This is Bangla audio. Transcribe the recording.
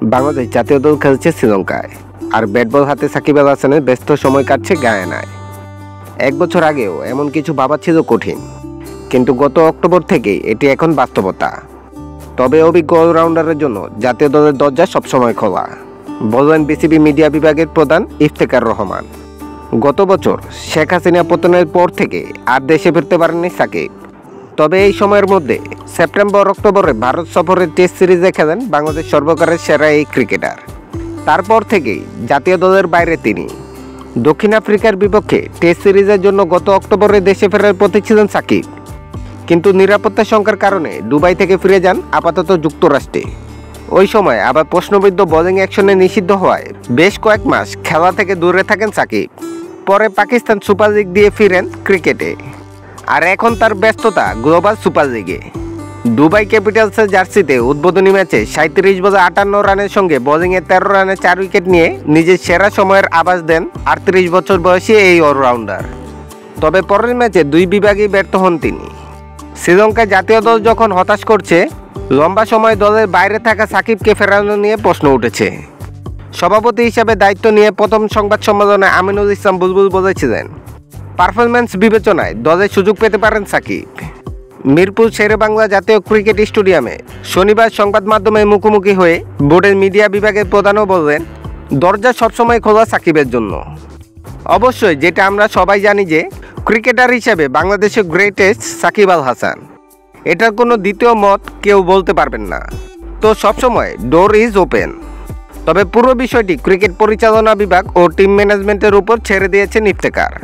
বাংলাদেশ জাতীয় দল খেলছে শ্রীলঙ্কায়, আর ব্যাট বল হাতে সাকিব আল হাসানের ব্যস্ত সময় কাটছে গায়ানায়। 1 বছর আগেও এমন কিছু ভাবা ছিল কঠিন, কিন্তু গত অক্টোবর থেকেই এটি এখন বাস্তবতা। তবে অভিজ্ঞ অলরাউন্ডারের জন্য জাতীয় দলের দরজা সবসময় খোলা, বললেন বিসিবি মিডিয়া বিভাগের প্রধান ইফতেখার রহমান। গত বছর শেখ হাসিনা পতনের পর থেকে আর দেশে ফিরতে পারেননি সাকিব। তবে এই সময়ের মধ্যে সেপ্টেম্বর-অক্টোবরে ভারত সফরের টেস্ট সিরিজে খেলেন বাংলাদেশ সর্বকালের সেরা এই ক্রিকেটার। তারপর থেকেই জাতীয় দলের বাইরে তিনি। দক্ষিণ আফ্রিকার বিপক্ষে টেস্ট সিরিজের জন্য গত অক্টোবরে দেশে ফেরার পথে ছিলেন সাকিব, কিন্তু নিরাপত্তা শঙ্কার কারণে দুবাই থেকে ফিরে যান আপাতত যুক্তরাষ্ট্রে। ওই সময় আবার প্রশ্নবিদ্ধ বোলিং অ্যাকশনে নিষিদ্ধ হওয়ায় বেশ কয়েক মাস খেলা থেকে দূরে থাকেন সাকিব। পরে পাকিস্তান সুপার লিগ দিয়ে ফিরেন ক্রিকেটে, আর এখন তার ব্যস্ততা গ্লোবাল সুপার লিগে। দুবাই ক্যাপিটালসের জার্সিতে উদ্বোধনী ম্যাচে 37 বলে 58 রানের সঙ্গে বোলিংয়ে 13 রানে 4 উইকেট নিয়ে নিজের সেরা সময়ের আভাস দেন 38 বছর বয়সী এই অলরাউন্ডার। তবে পরের ম্যাচে 2 বিভাগেই ব্যর্থ হন তিনি। শ্রীলঙ্কা জাতীয় দল যখন হতাশ করছে, লম্বা সময় দলের বাইরে থাকা সাকিবকে ফেরানো নিয়ে প্রশ্ন উঠেছে। সভাপতি হিসাবে দায়িত্ব নিয়ে প্রথম সংবাদ সম্মেলনে আমিনুল ইসলাম বুলবুল বলেছিলেন, পারফরম্যান্স বিবেচনায় দলে সুযোগ পেতে পারেন সাকিব। মিরপুর শেরেবাংলা জাতীয় ক্রিকেট স্টেডিয়ামে শনিবার সংবাদ মাধ্যমের মুখোমুখি হয়ে বোর্ডের মিডিয়া বিভাগের প্রধানও বললেন, দরজা সবসময় খোলা সাকিবের জন্য। অবশ্যই যেটা আমরা সবাই জানি যে ক্রিকেটার হিসেবে বাংলাদেশের গ্রেটেস্ট সাকিব আল হাসান, এটার কোনো দ্বিতীয় মত কেউ বলতে পারবেন না। তো সবসময় ডোর ইজ ওপেন। তবে পুরো বিষয়টি ক্রিকেট পরিচালনা বিভাগ ও টিম ম্যানেজমেন্টের উপর ছেড়ে দিয়েছেন ইফতেখার।